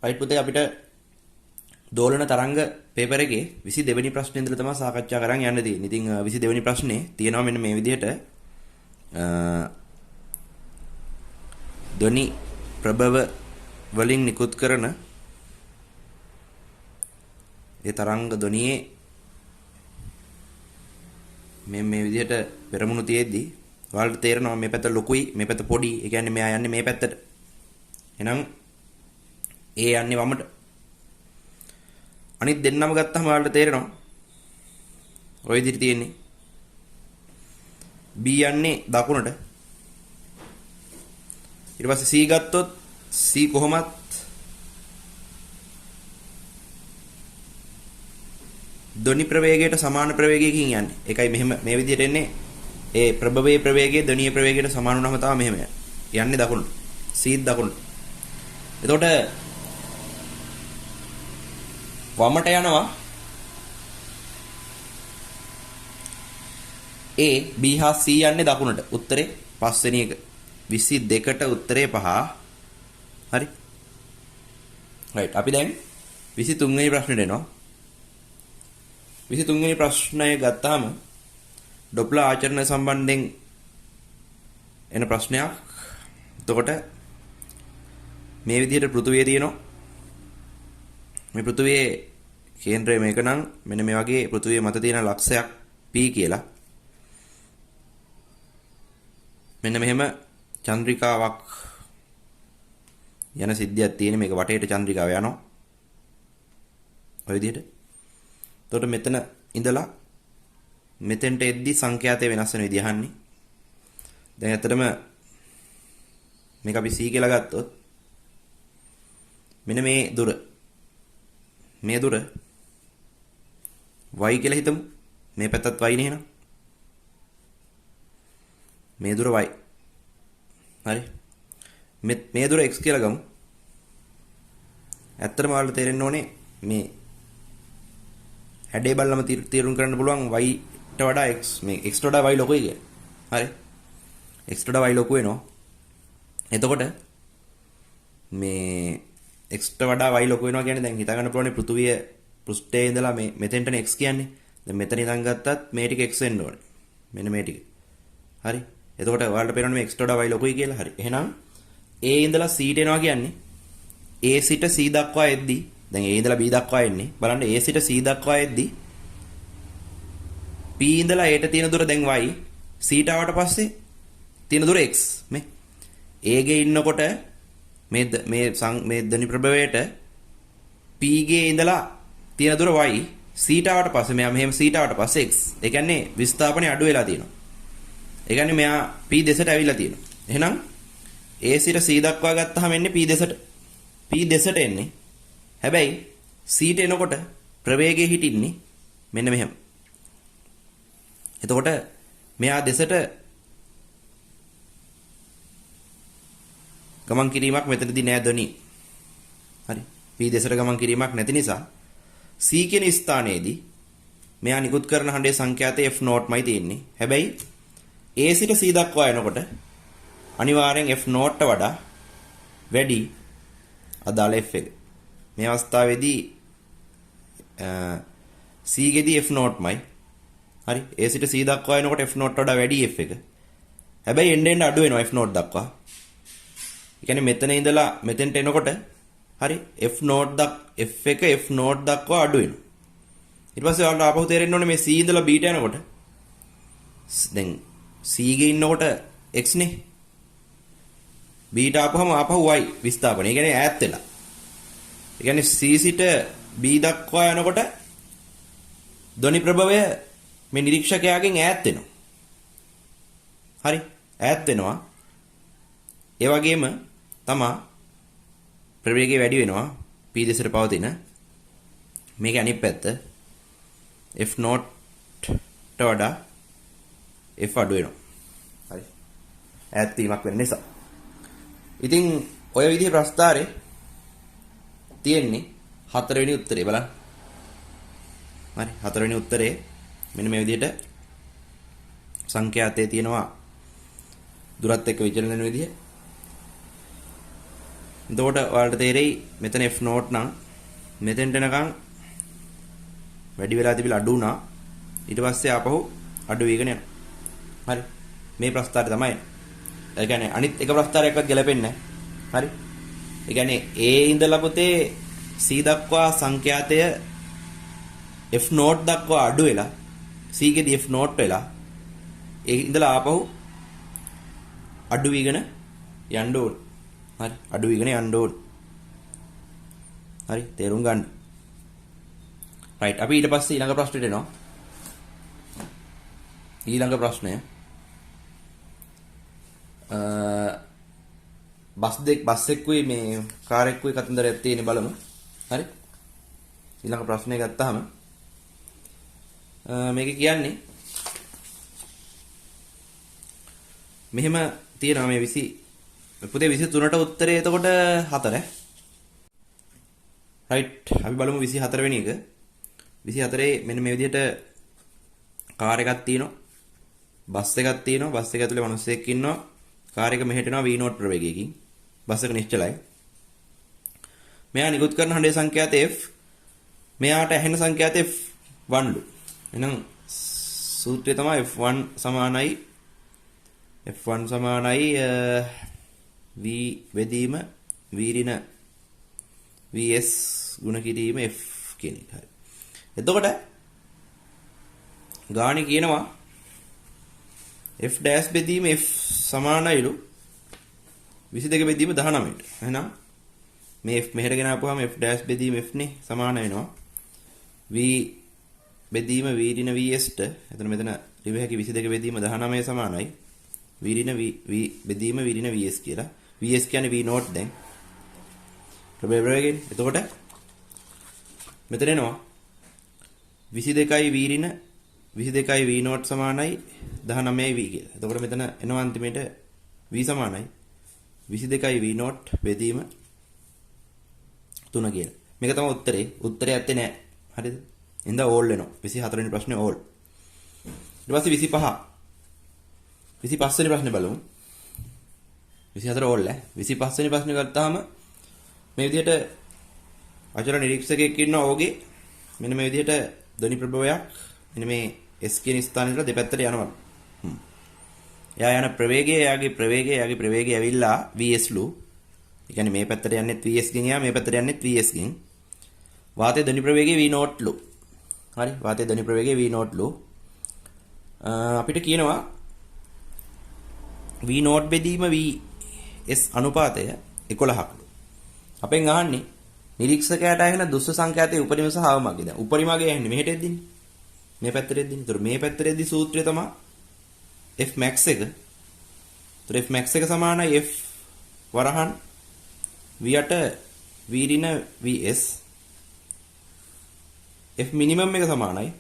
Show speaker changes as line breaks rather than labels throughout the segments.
Right පුතේ අපිට දෝලන තරංග පේපර් එකේ 22 වෙනි ප්‍රශ්නේ ඉඳලා තමයි සාකච්ඡා කරන් යන්න තියෙන්නේ. ඉතින් 22 වෙනි ප්‍රශ්නේ තියෙනවා මෙන්න මේ විදිහට ධ්වනි ප්‍රභව වලින් නිකුත් කරන ඒ තරංග ධ්වනියේ මේ විදිහට පෙරමුණු තියෙද්දි ඔයාලට තේරෙනවා මේ පැත්ත ලොකුයි මේ පැත්ත පොඩි. ඒ කියන්නේ මෙයා යන්නේ මේ පැත්තට. එහෙනම් ඒ යන්නේ වමට. අනිත් දෙන්නම ගත්තාම ඔයාලට තේරෙනවා ඔය විදිහට තියෙන්නේ. B යන්නේ දකුණට. ඊට පස්සේ C ගත්තොත් C කොහොමත් ධ්වනි ප්‍රවේගයට සමාන ප්‍රවේගයකින් යන්නේ. ඒකයි මෙහෙම මේ විදිහට එන්නේ. ඒ ප්‍රභවයේ ප්‍රවේගය ධ්වනියේ ප්‍රවේගයට සමාන වුණාම තමයි මෙහෙම යන්නේ දකුණට. C දකුණට. එතකොට වමට යනවා A B හා C යන්නේ දකුණට. උත්තරේ පස්වෙනි එක 22ට උත්තරේ 5. හරි. රයිට්. අපි දැන් 23 වෙනි ප්‍රශ්නෙට එනවා. 23 වෙනි ප්‍රශ්නය ගත්තාම ඩොප්ලර් ආචරණ සම්බන්ධයෙන් එන ප්‍රශ්නයක්. එතකොට මේ විදිහට පෘථුවිය තියෙනවා. මේ පෘථුවියේ කේන්ද්‍රය මේක නම් මෙන්න මේ වගේ පෘථුවිය මත තියෙන ලක්ෂයක් P කියලා. මෙන්න මෙහෙම චන්ද්‍රිකාවක් යන සිද්ධියක් තියෙන මේක වටේට චන්ද්‍රිකාව යනවා. ඔය විදිහට. එතකොට මෙතන ඉඳලා මෙතෙන්ට එද්දි සංඛ්‍යාතය වෙනස් වෙන විදිහ අහන්නේ. දැන් ඇත්තටම මේක අපි C කියලා ගත්තොත් මෙන්න මේ දුර y කියලා හිතමු. මේ පැත්තත් y නේ එහෙනම්. මේ දුර y. හරි. මේ දුර x කියලා ගමු. ඇත්තටම ඔයාලට තේරෙන්න ඕනේ මේ හැඩේ බලලම තීරුම් කරන්න පුළුවන් y ට වඩා x මේ x ට වඩා y ලොකුයි කියලා. හරි. x ට වඩා y ලොකු වෙනවා. එතකොට මේ x ට වඩා y ලොකු වෙනවා කියන්නේ දැන් හිතා ගන්න පුළුවන් පෘථුවිය පෘෂ්ඨයේ ඉඳලා මේ මෙතෙන්ටනේ x කියන්නේ. දැන් මෙතන ඉඳන් ගත්තත් මේ ටික x වෙන්න ඕනේ. මෙන්න මේ ටික. හරි. එතකොට ඔයාලට පේනවනේ මේ x ට වඩා y ලොකුයි කියලා. හරි. එහෙනම් a ඉඳලා c ට එනවා කියන්නේ a සිට c දක්වා එද්දි දැන් a ඉඳලා b දක්වා එන්නේ. බලන්න a සිට c දක්වා එද්දි p ඉඳලා a ට තියෙන දුර දැන් y c ට ආවට පස්සේ තියෙන දුර x මේ a ගේ ඉන්නකොට මේ ධ්වනි ප්‍රභවයට p ගේ ඉඳලා තියෙන දුර y c ට ආවට පස්සේ මෙයා මෙහෙම c ට ආවට පස්සේ x. ඒ කියන්නේ විස්ථාපනය අඩු වෙලා තියෙනවා. ඒ කියන්නේ මෙයා p දෙසට ඇවිල්ලා තියෙනවා. එහෙනම් a සිට c දක්වා ගත්තාම එන්නේ p දෙසට. p දෙසට එන්නේ. හැබැයි c ට එනකොට ප්‍රවේගයේ හිටින්නේ මෙන්න මෙහෙම. එතකොට මෙයා දෙසට ගමන් කිරීමක් මෙතනදී නෑ ධ්වනි. හරි. p දෙසට ගමන් කිරීමක් නැති නිසා c කියන ස්ථානයේදී මෙයා නිකුත් කරන හඬේ සංඛ්‍යාතය f0 මයි තියෙන්නේ. හැබැයි a සිට c දක්වා එනකොට අනිවාර්යෙන් f0 ට වඩා වැඩි අදාළ f එක. මේ අවස්ථාවේදී c ගෙදී f0 මයි. හරි. a සිට c දක්වා එනකොට f0 ට වඩා වැඩි f එක. හැබැයි එන්න අඩු වෙනවා f0 දක්වා. ඒ කියන්නේ මෙතන ඉඳලා මෙතෙන්ට එනකොට හරි f0 f එක f0 දක්වා අඩු වෙනවා. ඊට පස්සේ ඔයාලට ආපහු තේරෙන්න ඕනේ මේ c ඉඳලා b ට යනකොට දැන් c ගේ ඉන්නකොට x නේ. b ට ආපුවම ආපහු y විස්ථාපනය. ඒ කියන්නේ ඈත් වෙලා. ඒ කියන්නේ c සිට b දක්වා යනකොට ධ්වනි ප්‍රභවය මේ නිරීක්ෂකයාගෙන් ඈත් වෙනවා. හරි. ඈත් වෙනවා. ඒ වගේම තමා ප්‍රවේගය වැඩි වෙනවා p දෙසට පවතින. මේක අනිත් පැත්ත f0 ට වඩා f අඩු වෙනවා. හරි. ඈත් වීමක් වෙන නිසා. ඉතින් ඔය විදිහේ ප්‍රස්තාරේ තියෙන්නේ 4 වෙනි උත්තරේ බලන්න. හරි. 4 වෙනි උත්තරේ මෙන්න මේ විදිහට සංඛ්‍යාතයේ තියෙනවා දුරත් එක්ක විචලන වෙන විදිහ. එතකොට ඔයාලට තේරෙයි මෙතන F නෝට් නම් මෙතෙන්ට එනකන් වැඩි වෙලා තිබිලා අඩු වුණා. ඊට පස්සේ ආපහු අඩු වෙගෙන යනවා. හරි. මේ ප්‍රස්ථාරය තමයි. ඒ කියන්නේ අනිත් එක ප්‍රස්ථාරයක්වත් ගැලපෙන්නේ නැහැ. හරි. ඒ කියන්නේ A ඉඳලා පුතේ C දක්වා සංඛ්‍යාතය F නෝට් දක්වා අඩු වෙලා C ගෙදී F නෝට් වෙලා ඒ ඉඳලා ආපහු අඩු වීගෙන යන්න ඕන. හරි. අඩු වීගෙන යන්න ඕන. හරි. තේරුම් ගන්න. right. අපි ඊට පස්සේ ඊළඟ ප්‍රශ්නෙට එනවා. ඊළඟ ප්‍රශ්නය බස් එක්කුයි මේ කාර් එක්කුයි කතන්දරයක් තියෙන බලමු. හරි. ඊළඟ ප්‍රශ්නේ ගත්තාම මේක කියන්නේ මෙහෙම තියෙනවා මේ 20 පුතේ 23ට උත්තරේ එතකොට 4 right. අපි බලමු 24 වෙනි එක. 24 මෙන්න මේ විදිහට කාර් එකක් තියෙනවා. බස් එකක් තියෙනවා. බස් එක ඇතුලේ මිනිස්සෙක් ඉන්නවා. කාර් එක මෙහෙට එනවා V0 ප්‍රවේගයකින්. බස් එක නිශ්චලයි. මෙයා නිකුත් කරන හඬේ සංඛ්‍යාත F. මෙයාට ඇහෙන සංඛ්‍යාත F1 ලු. එහෙනම් සූත්‍රය තමයි F1 සමානයි V බෙදීම V ඍණ VS ගුණ කිරීම F කියන එක. හරි. එතකොට ගාණි කියනවා F dash බෙදීම F සමානයිලු 22 බෙදීම 19ට. එහෙනම් මේ F මෙහෙට ගෙන ආපුවාම F dash බෙදීම F නේ සමාන වෙනවා V බෙදීම V ඍණ VS ට. එතන මෙතන ලිව හැකි 22 බෙදීම 19 සමානයි V ඍණ V බෙදීම V ඍණ VS කියලා. VS කියන්නේ V0 දැන්. ප්‍රවේගයෙන්. එතකොට මෙතන එනවා 22යි V ඍණ 22යි V0 සමානයි 19යි V කියලා. එතකොට මෙතන එනවා අන්තිමේට V සමානයි 22යි V0 බෙදීම 3 කියලා. මේක තමයි උත්තරේ. උත්තරේ ඇත්තේ නැහැ. හරිද? එහෙනම් ඕල් වෙනවා. 24 වෙනි ප්‍රශ්නේ ඕල්. ඊට පස්සේ 25 වෙනි ප්‍රශ්නේ බලමු. 24 ඕල් ඈ. 25 වෙනි ප්‍රශ්නේ ගත්තාම මේ විදිහට අචල නිරීක්ෂකයෙක් ඉන්නවා ඕගේ. මෙන්න මේ විදිහට ධ්වනි ප්‍රභවයක් මෙන්න මේ S කියන ස්ථානයේ ඉඳලා දෙපැත්තට යනවා. එයා යන ප්‍රවේගය එයාගේ ප්‍රවේගය ඇවිල්ලා VS ලු. ඒ කියන්නේ මේ පැත්තට යන්නෙත් VS ගෙන් එයා මේ පැත්තට යන්නෙත් VS ගෙන්. වාතයේ ධ්වනි ප්‍රවේගය V0 ලු. හරි. වාතයේ ධ්වනි ප්‍රවේගය V0 ලු. අපිට කියනවා V0 බෙදීම VS අනුපාතය 11ක් ලු. අපෙන් අහන්නේ නිරීක්ෂකයාට ඇහෙන දුස්ස සංඛ්‍යාතයේ උපරිම සහ අවමග්ගය. දැන් උපරිමගේ ඇහෙන්නේ මෙහෙට එද්දින්නේ. මේ පැත්තට එද්දින්නේ. ඒතර මේ පැත්තට එද්දි සූත්‍රය තමයි F max එක. ඒතර F max එක සමානයි F වරහන් V8 V ඍණ VS. F minimum එක සමානයි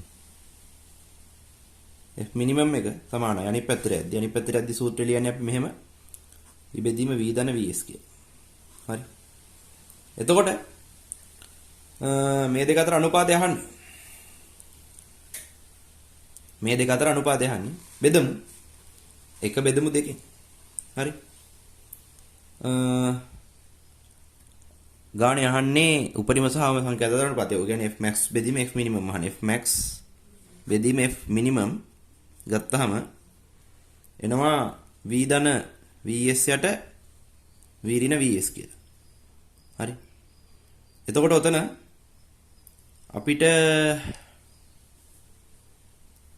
F minimum එක සමානයි අනිත් පැත්තට යද්දි. අනිත් පැත්තට යද්දි සූත්‍රය ලියන්නේ අපි මෙහෙම විබෙදීම V ධන VS කියලා. හරි. එතකොට මේ දෙක අතර අනුපාතය අහන්නේ. මේ දෙක අතර අනුපාතය අහන්නේ. බෙදමු. එක බෙදමු දෙකෙන්. හරි. ගාණේ අහන්නේ උපරිම සහ අවම සංඛ්‍යාත අතර අනුපාතය. ඒ කියන්නේ F max බෙදීම F minimum අහන්නේ. F max බෙදීම F minimum ගත්තාම එනවා V ධන VS යට V ඍණ VS කියලා. හරි. එතකොට ඔතන අපිට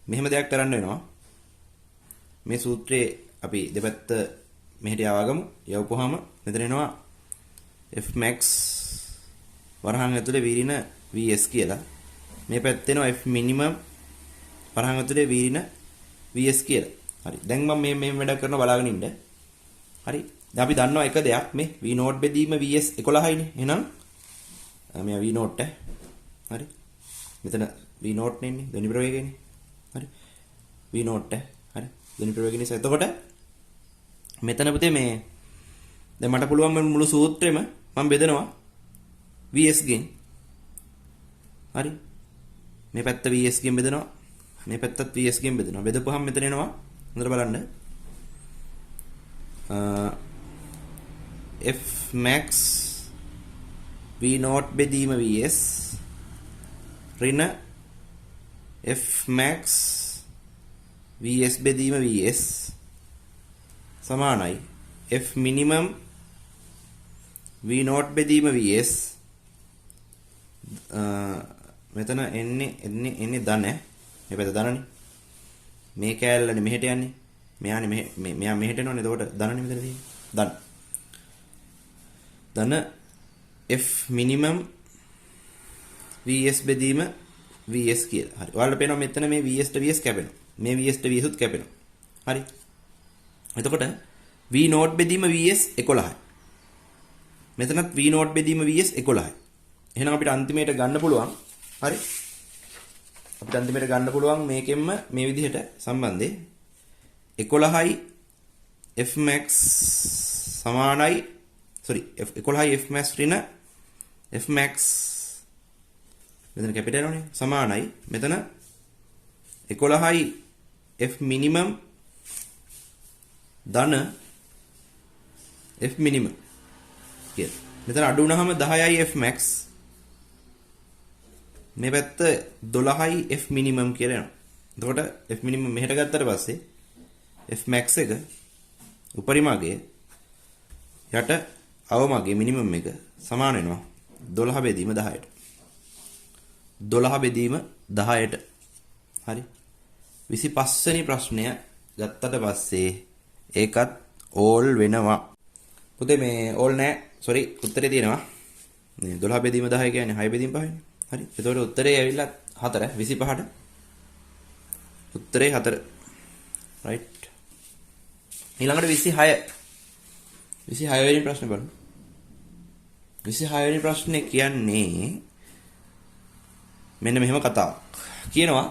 මෙහෙම දෙයක් කරන්න වෙනවා. මේ සූත්‍රයේ අපි දෙපැත්ත මෙහෙට යවගමු. යවපුවාම මෙතන එනවා F max වරහන් ඇතුලේ V ඍණ VS කියලා. මේ පැත්තේ එනවා F minimum වරහන් ඇතුලේ V ඍණ VS කියලා. හරි. දැන් මම මේ වැඩ කරනවා බලාගෙන ඉන්න. හරි. දැන් අපි දන්නවා එක දෙයක් මේ V0 බෙදීම VS 11යිනේ. එහෙනම් මෙයා V0 හරි. මෙතන V0 නෙන්නේ ධ්වනි ප්‍රවේගයනේ. හරි. V0 හරි. ධ්වනි ප්‍රවේගය නිසා එතකොට මෙතන පුතේ මේ දැන් මට පුළුවන් මේ මුළු සූත්‍රෙම මම බෙදනවා VS ගෙන්. හරි. මේ පැත්ත VS ගෙන් බෙදනවා. මේ පැත්තත් VS ගෙන් බෙදනවා. බෙදපුවාම මෙතන එනවා. හොඳට බලන්න. F max v0 බෙදීම vs ඍණ f max vs බෙදීම vs සමානයි f minimum v0 බෙදීම vs මෙතන එන්නේ ධන මේ පැත්ත ධනනේ මේ කෑල්ලනේ මෙහෙට යන්නේ මෙයානේ මෙයා මෙහෙට එනවනේ එතකොට ධනනේ මෙතන තියෙන්නේ ධන f minimum vs බෙදීම vs කියලා. හරි. ඔයාලට පේනවා මෙතන මේ vs ට vs කැපෙනවා. මේ vs ට vs උත් කැපෙනවා. හරි. එතකොට v0 බෙදීම vs 11යි. මෙතනත් v0 බෙදීම vs 11යි. එහෙනම් අපිට අන්තිමයට ගන්න පුළුවන්. හරි. අපිට අන්තිමයට ගන්න පුළුවන් මේකෙන්ම මේ විදිහට සම්බන්ධේ 11යි f max සමානයි f11යි f max ඍණ f max මෙතන කැපිටල් යනවනේ සමානයි මෙතන 11යි f minimum ධන f minimum කියලා. මෙතන අඩු වුණාම 10යි f max මේ පැත්ත 12යි f minimum කියලා එනවා. එතකොට f minimum මෙහෙට ගත්තට පස්සේ f max එක උපරිමගේ යට අවමගේ මිනිමම් එක සමාන වෙනවා 12 බෙදීම 10ට. 12 බෙදීම 10ට. හරි. 25 වෙනි ප්‍රශ්නය ගත්තට පස්සේ ඒකත් ඕල් වෙනවා. පුතේ මේ ඕල් නෑ. සෝරි උත්තරේ තියෙනවා. මේ 12 බෙදීම 10 කියන්නේ 6 බෙදීම 5නේ. හරි. ඒතකොට උත්තරේ ඇවිල්ලා 4 25ට. උත්තරේ 4. right. ඊළඟට 26 වෙනි ප්‍රශ්නේ බලමු. 26 වෙනි ප්‍රශ්නේ කියන්නේ මෙන්න මෙහෙම කතාවක්. කියනවා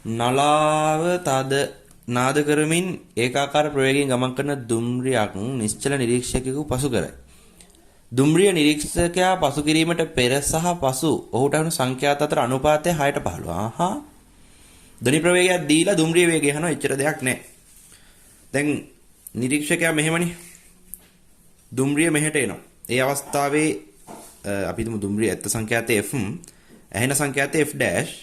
නලාව තද නාද කරමින් ඒකාකාර ප්‍රවේගයෙන් ගමන් කරන දුම්රියක් නිශ්චල නිරීක්ෂකයෙකු පසු කරයි. දුම්රිය නිරීක්ෂකයා පසු කිරීමට පෙර සහ පසු ඔහුට වන සංඛ්‍යාත අතර අනුපාතය 6ට 15. ආහා. ධ්වනි ප්‍රවේගයක් දීලා දුම්රිය වේගය අහනවා එච්චර දෙයක් නැහැ. දැන් නිරීක්ෂකයා මෙහෙමනේ දුම්රිය මෙහෙට එනවා. ඒ අවස්ථාවේ අපි හිතමු දුම්රිය ඇත්ත සංඛ්‍යාතය f ඇහෙන සංඛ්‍යාතය f dash.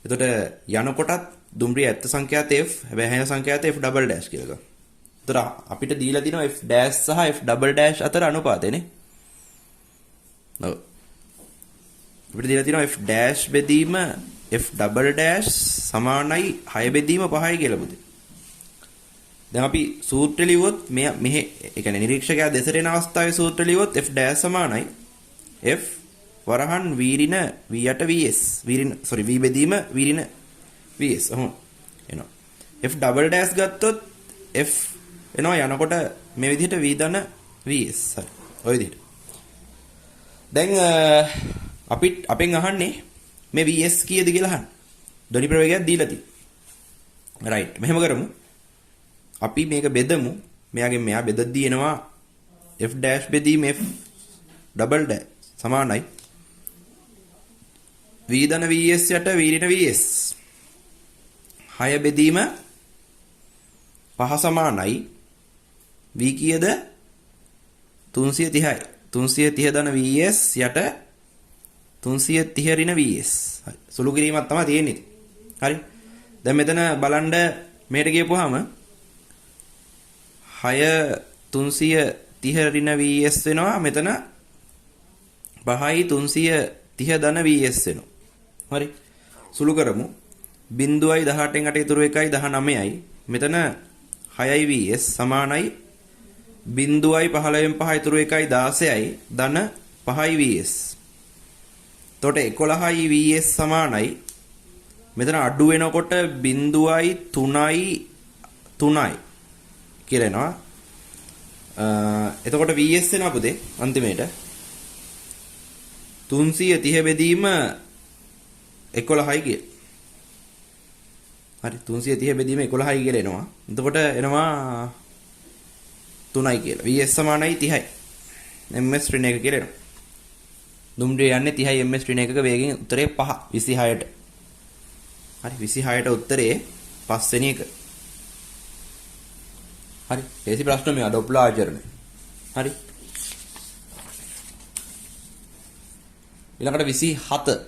එතකොට යනකොටත් දුම්රිය ඇත්ත සංඛ්‍යාතය f හැබැයි ඇහෙන සංඛ්‍යාතය f double dash කියලා ගමු. එතකොට අපිට දීලා තියෙනවා f dash සහ f double dash අතර අනුපාතයනේ. ඔව්. අපිට දීලා තියෙනවා f dash බෙදීම f double dash සමානයි 6 බෙදීම 5යි කියලා පුතේ. දැන් අපි සූත්‍රය ලියුවොත් මෙහෙ ඒ කියන්නේ නිරීක්ෂකයා දෙසට එන අවස්ථාවේ සූත්‍රය ලියුවොත් f dash සමානයි f වරහන් v ඍණ v යට vs v බෙදීම v ඍණ vs ඔහොම එනවා. f double dash ගත්තොත් f එනවා යනකොට මේ විදිහට v ධන vs හරි. ඔය විදිහට. දැන් අපෙන් අහන්නේ මේ vs කීයද කියලා අහන්න. ධ්වනි ප්‍රවේගයක් දීලා තියෙනවා. right. මෙහෙම කරමු. අපි මේක බෙදමු. මෙයාගෙන් මෙයා බෙදද්දී එනවා f dash බෙදීම f double dash සමානයි v ධන vs යට v ඍණ vs 6 බෙදීම 5 සමානයි v කීයද 330යි 330 ධන vs යට 330 ඍණ vs හරි සුළු කිරීමක් තමයි තියෙන්නේ හරි දැන් මෙතන බලන්න මෙහෙට ගියපුවාම 6 330 ඍණ vs වෙනවා මෙතන 5යි 330 ධන vs වෙනවා හරි සුළු කරමු 0.18න් 8 ඉතුරු 1යි 19යි මෙතන 6යි vs සමානයි 0.15න් 5 ඉතුරු 1යි 16යි ධන 5යි vs එතකොට 11යි vs සමානයි මෙතන අඩු වෙනකොට 0.3යි 3යි කියලා එනවා එතකොට vs වෙනවා පුතේ අන්තිමේට 330 බෙදීම 11යි කියලා. හරි 330 බෙදීම 11යි කියලා එනවා. එතකොට එනවා 3යි කියලා. vs සමානයි 30යි. ms ඍණ 1 කියලා එනවා. දුම්රිය යන්නේ 30යි ms ඍණ 1ක වේගෙන් උත්තරේ 5 26ට. හරි 26ට උත්තරේ 5 වෙනි එක. හරි. ලේසි ප්‍රශ්න මේ ඩොප්ලර් ආචරණය. හරි. ඊළඟට 27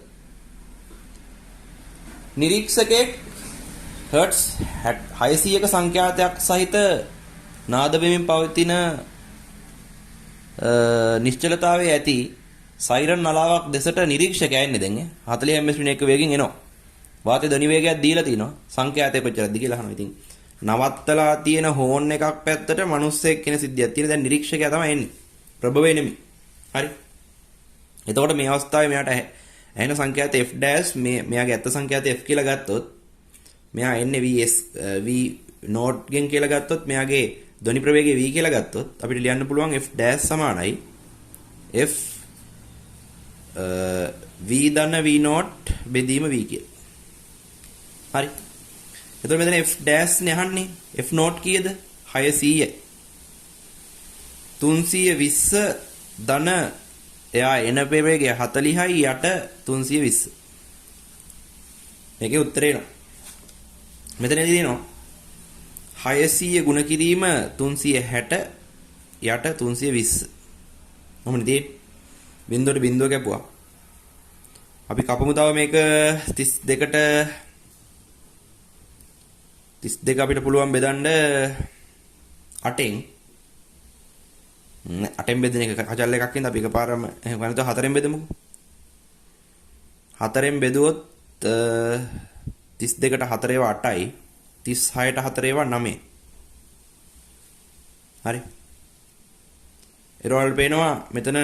නිරීක්ෂකයෙක් හර්ට්ස් 600ක සංඛ්‍යාතයක් සහිත නාද වෙමින් පවතින නිශ්චලතාවයේ ඇති සයිරන් නලාවක් දෙසට නිරීක්ෂකයා එන්නේ දැන් 40 ms/එක වේගෙන් එනවා. වාතයේ ධ්වනි වේගයක් දීලා තිනවා. සංඛ්‍යාතය කොච්චරද කියලා අහනවා. ඉතින් නවත්තලා තියෙන හෝන් එකක් පැත්තට මිනිස්සෙක් කියන සිද්ධියක් තියෙන. දැන් නිරීක්ෂකයා තමයි එන්නේ. ප්‍රභවය නෙමෙයි. හරි. එතකොට මේ අවස්ථාවේ මෙයාට ඇහෙන සංඛ්‍යාත f dash මෙයාගේ ඇත්ත සංඛ්‍යාත f කියලා ගත්තොත් මෙයා එන්නේ vs v not ගෙන් කියලා ගත්තොත් මෙයාගේ ධ්වනි ප්‍රවේගය v කියලා ගත්තොත් අපිට ලියන්න පුළුවන් f dash සමානයි f v දන්න v not බෙදීම v කියලා. හරි. එතකොට මෙතන f dash නේ අහන්නේ. f not කීයද? 600යි. 320 ධන එයා එන ප්‍රවේගය 40යි යට 320. මේකේ උත්තරේ එනවා. මෙතනදී දෙනවා 600 ගුණ කිරීම 360 යට 320. මොහොමද තියෙන්නේ? බිඳුවට බිඳුව කැපුවා. අපි කපමු තව මේක 32ට 32 අපිට පුළුවන් බෙදන්න 8න් 8න් බෙදෙන එක කචල් එකක් ඉඳන් අපි එකපාරම එහෙම ගන්නතෝ 4න් බෙදමුකෝ. 4න් බෙදුවොත් 32ට 4 ඒවා 8යි 36ට 4 ඒවා 9. හරි. එරවල් පේනවා මෙතන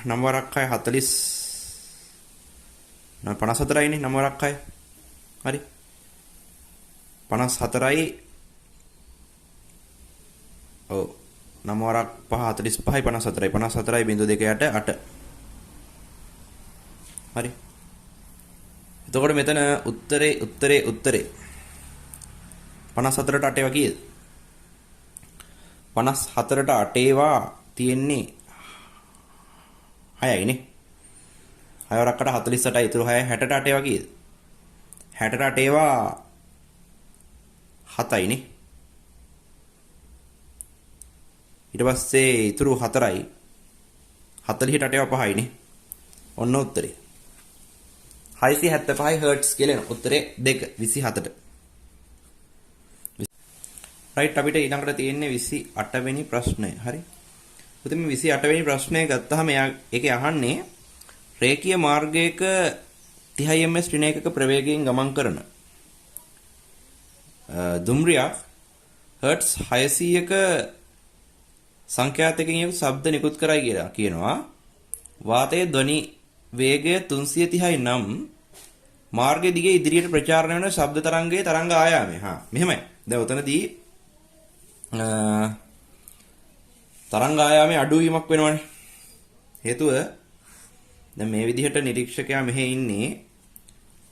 නම් වරක් 6 40 54යිනේ නම් වරක් 6. හරි. 54යි ඔව් නම් වරක් 5 45යි 54යි 54යි බිඳු 2 යට 8. හරි. එතකොට මෙතන උත්තරේ 54ට 8 ඒවා කීයද? 54ට 8 ඒවා තියෙන්නේ 6යිනේ. 6 වරකට 48යි ඉතුරු 6 60ට 8 ඒවා කීයද? 60ට 8 ඒවා 7යිනේ. ඊට පස්සේ ඉතුරු 4යි 40ට 8 ඒවා 5යිනේ. ඔන්න උත්තරේ 675 හර්ට්ස් කියලා එන උත්තරේ 2 27ට. රයිට් අපිට ඊළඟට තියෙන්නේ 28 වෙනි ප්‍රශ්නය. හරි. ඉතින් මේ 28 වෙනි ප්‍රශ්නය ගත්තාම ඒකේ අහන්නේ රේඛීය මාර්ගයක 30 ms ඍණ එකක ප්‍රවේගයෙන් ගමන් කරන දුම්රියක් හර්ට්ස් 600ක සංඛ්‍යාතකින් යුත් ශබ්ද නිකුත් කරයි කියලා කියනවා. වාතයේ ධ්වනි වේගය 330යි නම් මාර්ගයේ දිගේ ඉදිරියට ප්‍රචාරණය වන ශබ්ද තරංගයේ තරංග ආයාමය. මෙහෙමයි. දැන් උතනදී තරංග ආයාමයේ අඩුවීමක් වෙනවනේ. හේතුව දැන් මේ විදිහට නිරීක්ෂකයා මෙහෙ ඉන්නේ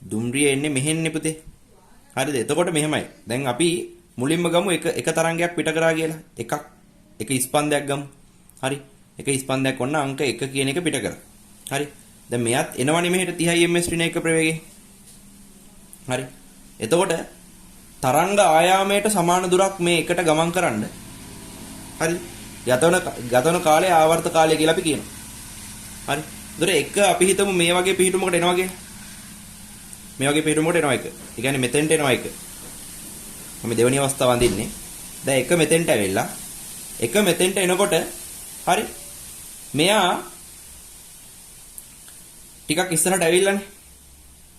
දුම්රිය එන්නේ මෙහෙන්නේ පුතේ. හරිද? එතකොට මෙහෙමයි. දැන් අපි මුලින්ම ගමු එක තරංගයක් පිට කරා කියලා. එක ස්පන්දයක් ගමු. හරි. එක ස්පන්දයක් වන්න අංක 1 කියන එක පිට කරා. හරි. දැන් මෙයත් එනවනේ මෙහෙට 30 ms ඍණ එක ප්‍රවේගයෙන්. හරි. එතකොට තරංග ආයාමයට සමාන දුරක් මේ එකට ගමන් කරන්න. හරි. ගතවන කාලය ආවර්ත කාලය කියලා අපි කියනවා. හරි. ඒතර එක අපි හිතමු මේ වගේ පිහිටුමකට එනවා කියලා. මේ වගේ පිහිටුමකට එනවා එක. ඒ කියන්නේ මෙතෙන්ට එනවා එක. මම දෙවෙනි අවස්ථාව අඳින්නේ. දැන් එක මෙතෙන්ට ඇවිල්ලා එක මෙතෙන්ට එනකොට හරි. මෙයා ටිකක් ඉස්සරහට ඇවිල්ලානේ.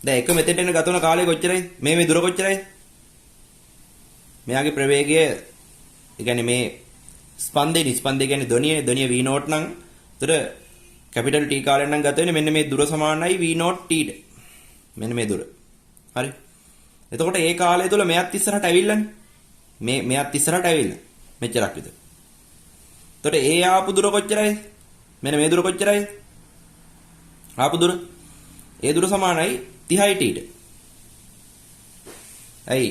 දැන් එක මෙතෙන්ට එන ගතවන කාලය කොච්චරයි? මේ දුර කොච්චරයි? මෙයාගේ ප්‍රවේගය ඒ කියන්නේ මේ ස්පන්දේ කියන්නේ ධ්වනිය v not නම් උතර කැපිටල් T කාලයෙන් නම් ගත වෙන්නේ මෙන්න මේ දුර සමානයි v not t ට. මෙන්න මේ දුර. හරි. එතකොට ඒ කාලය තුල මෙයත් ඉස්සරහට ඇවිල්ලානේ. මෙයත් ඉස්සරහට ඇවිල්ලා. මෙච්චරක් විතර. එතකොට ඒ ආපු දුර කොච්චරයි? මෙන්න මේ දුර කොච්චරයි? ආපු දුර. ඒ දුර සමානයි 30යි t ට. ඇයි?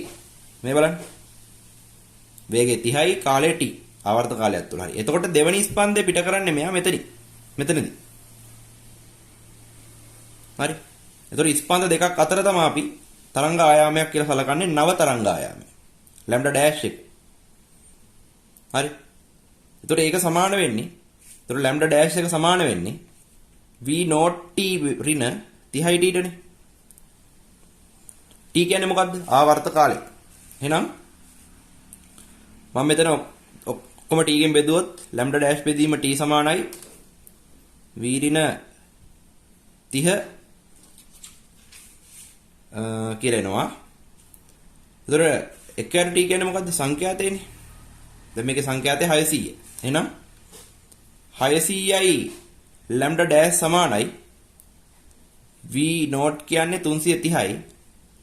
මේ බලන්න. වේගය 30යි කාලය t. ආවර්ත කාලයක් තුල. හරි. එතකොට දෙවෙනි ස්පන්දේ පිට කරන්නේ මෙයා මෙතනදී. හරි. එතකොට ස්පන්ද දෙකක් අතර තමයි අපි තරංග ආයාමයක් කියලා සලකන්නේ නව තරංග ආයාමය. ලැම්ඩා ඩෑෂ් එක. හරි. එතකොට ඒක සමාන වෙන්නේ. එතකොට ලැම්ඩා ඩෑෂ් එක සමාන වෙන්නේ v not t ඍණ 30යි t ටනේ. t කියන්නේ මොකද්ද? ආවර්ත කාලය. එහෙනම් මම මෙතන ඔක්කොම t ගෙන් බෙදුවොත් lambda dash බෙදීම t සමානයි v ඍණ 30 කියලා එනවා. ඒතර එකට t කියන්නේ මොකද්ද? සංඛ්‍යාතයනේ. දැන් මේකේ සංඛ්‍යාතය 600. එහෙනම් 600යි lambda dash සමානයි v not කියන්නේ 330යි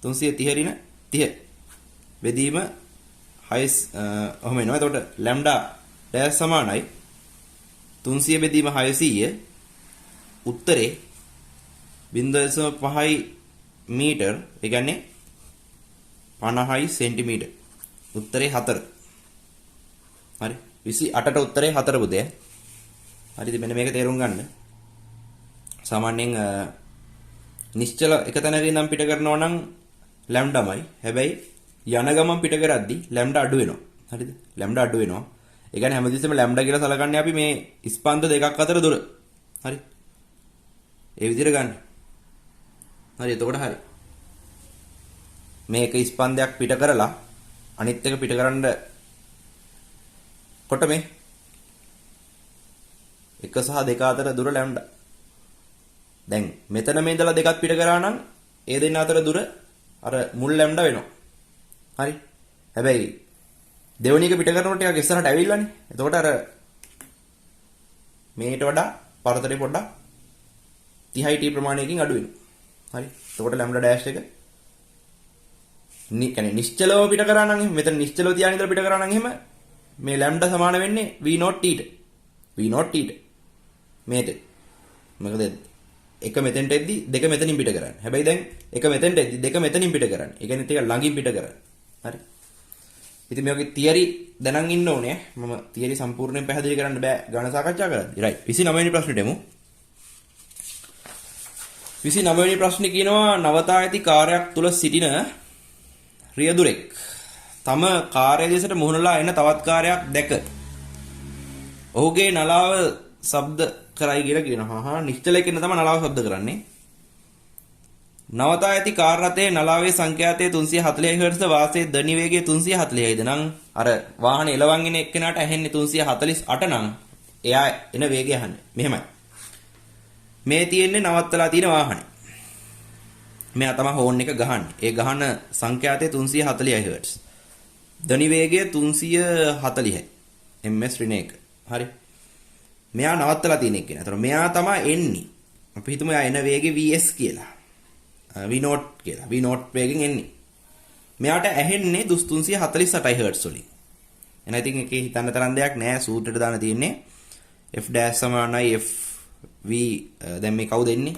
330 ඍණ 30 බෙදීම 6 ඔහොම එනවා. එතකොට lambda dash සමානයි 300 බෙදීම 600 උත්තරේ 0.5 මීටර්. ඒ කියන්නේ 50යි සෙන්ටිමීටර්. උත්තරේ 4. හරි 28ට උත්තරේ 4 පුතේ. හරිද? මෙන්න මේක තේරුම් ගන්න. සාමාන්‍යයෙන් නිශ්චල එක තැනක ඉඳන් පිට කරනවා නම් ලැම්ඩාමයි. හැබැයි යන ගමන් පිට කරද්දි ලැම්ඩා අඩු වෙනවා. හරිද? ලැම්ඩා අඩු වෙනවා. ඒ කියන්නේ හැමතිස්සෙම ලැම්ඩා කියලා සලකන්නේ අපි මේ ස්පන්ද දෙකක් අතර දුර. හරි? ඒ විදිහට ගන්න. හරි එතකොට හරි. මේක ස්පන්දයක් පිට කරලා අනිත් එක පිට කරන්න කොට මේ 1 සහ 2 අතර දුර ලැම්ඩා. දැන් මෙතන මේ ඉඳලා දෙකක් පිට කරා නම් ඒ දෙන්න අතර දුර අර මුල් ලැම්ඩා වෙනවා. හරි. හැබැයි දෙවෙනි එක පිට කරනකොට ටිකක් ඉස්සරහට ඇවිල්ලානේ. එතකොට අර මේට වඩා පරතරේ පොඩ්ඩක් 30යි t ප්‍රමාණයකින් අඩු වෙනවා. හරි. එතකොට ලැම්ඩා ඩෑෂ් එක කියන්නේ නිශ්චලව පිට කරා නම් මෙතන නිශ්චලව තියාගෙන ඉඳලා පිට කරා නම් එහෙම මේ ලැම්ඩා සමාන වෙන්නේ v not t ට. v not t ට. මේට. මොකද එක මෙතෙන්ට එද්දි දෙක මෙතනින් පිට කරන්නේ. හැබැයි දැන් එක මෙතෙන්ට එද්දි දෙක මෙතනින් පිට කරන්නේ. ඒ කියන්නේ ටික ළඟින් පිට කරන්නේ. හරි. ඉතින් මේකේ තියරි දැනන් ඉන්න ඕනේ. මම තියරි සම්පූර්ණයෙන් පැහැදිලි කරන්න බෑ ගණන සාකච්ඡා කරද්දී. රයිට්. 29 වෙනි ප්‍රශ්නෙට එමු. 29 වෙනි ප්‍රශ්නේ කියනවා නවතා ඇති කාර්යයක් තුල සිටින රියදුරෙක් තම කාර්ය දෙසට මුහුණලා එන තවත් කාර්යයක් දැක ඔහුගේ නලාව ශබ්ද කරයි කියලා කියනවා. හා නිශ්චලයෙන් තමයි නලාව ශබ්ද කරන්නේ. නවතා ඇති කාර් රථයේ නලාවේ සංඛ්‍යාතය 340 හර්ට්ස් වාසයේ ධ්වනි වේගය 340යිද නම් අර වාහනේ එලවන් ඉන එක්කෙනාට ඇහෙන්නේ 348 නම් එයා එන වේගය අහන්නේ. මෙහෙමයි. මේ තියෙන්නේ නවත්තලා තියෙන වාහනේ. මෙයා තමයි හෝන් එක ගහන්නේ. ඒ ගහන සංඛ්‍යාතය 340 හර්ට්ස්. ධ්වනි වේගය 340යි. ms ඍණ 1. හරි. මෙයා නවත්තලා තියෙන එක. ඒතර මෙයා තමයි එන්නේ. අපි හිතමු එයා එන වේගය vs කියලා. v not කියලා. v not වේගෙන් එන්නේ. මෙයාට ඇහෙන්නේ 348 හර්ට්ස් වලින්. එහෙනම් ඉතින් එකේ හිතන්න තරම් දෙයක් නෑ. සූත්‍රයට දාන තියෙන්නේ f dash සමානයි f v දැන් මේ කවුද එන්නේ?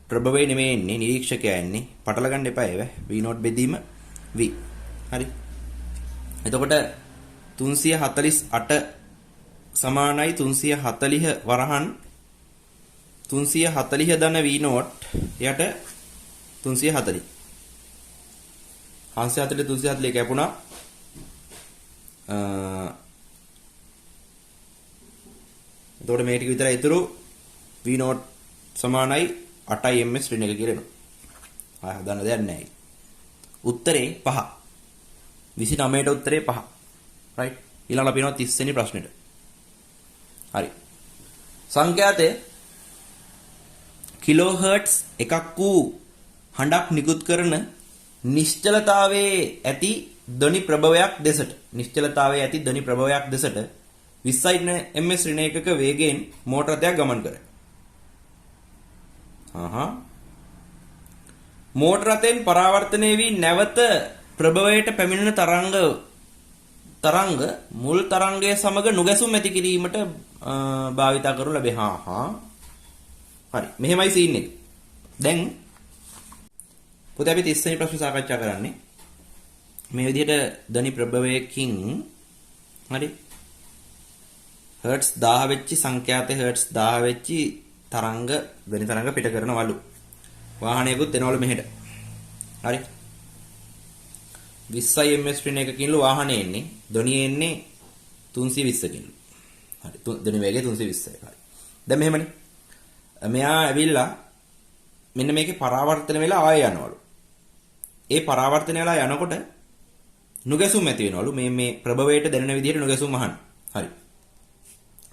ප්‍රබවේ නෙමෙයි එන්නේ. නිරීක්ෂකයා එන්නේ. පටල ගන්න එපා ඒව. v not බෙදීම v. හරි. එතකොට 348 සමානයි 340 වරහන් 340 ධන v not යට 340 540 340 කැපුණා එතකොට මේ ටික විතරයි ඉතුරු v not සමානයි 8යි ms ඍණ 1 කියලා එනවා. ආය හදන්න දෙයක් නැහැ. උත්තරේ 5. 29ට උත්තරේ 5. රයිට්. ඊළඟ අපි යනවා 30 වෙනි ප්‍රශ්නෙට. හරි. සංඛ්‍යාතය කිලෝහර්ට්ස් එකක් වූ හඬක් නිකුත් කරන නිශ්චලතාවයේ ඇති ධ්වනි ප්‍රභවයක් දෙසට 20 ms ඍණ 1ක වේගයෙන් මෝටර රථයක් ගමන් කරයි. මෝටර රථයෙන් පරාවර්තනය වී නැවත ප්‍රභවයට පැමිණෙන තරංග මුල් තරංගය සමග නුගැසුම් ඇති කිරීමට භාවිත කරනු ලැබේ. හරි. මෙහෙමයි සීන් එක. දැන් පුතේ අපි 30 වෙනි ප්‍රශ්න සාකච්ඡා කරන්නේ. මේ විදිහට ධ්වනි ප්‍රභවයකින් හරි හර්ට්ස් 1000 වෙච්චි සංඛ්‍යාතේ හර්ට්ස් 1000 වෙච්චි ධ්වනි තරංග පිට කරනවලු. වාහනයකුත් එනවලු මෙහෙට. හරි. 20 ms ඍණ 1කින්ලු වාහනේ එන්නේ. ධ්වනිය එන්නේ 320කින්ලු. හරි. ධ්වනි වේගය 320යි. හරි. දැන් මෙහෙමනේ. මෙයා ඇවිල්ලා මෙන්න මේකේ පරාවර්තන වෙලා ආය යනවලු. ඒ පරාවර්තන වෙලා යනකොට නුගැසුම් ඇති වෙනවලු. මේ ප්‍රභවයට දැනෙන විදිහට නුගැසුම් අහන්න. හරි.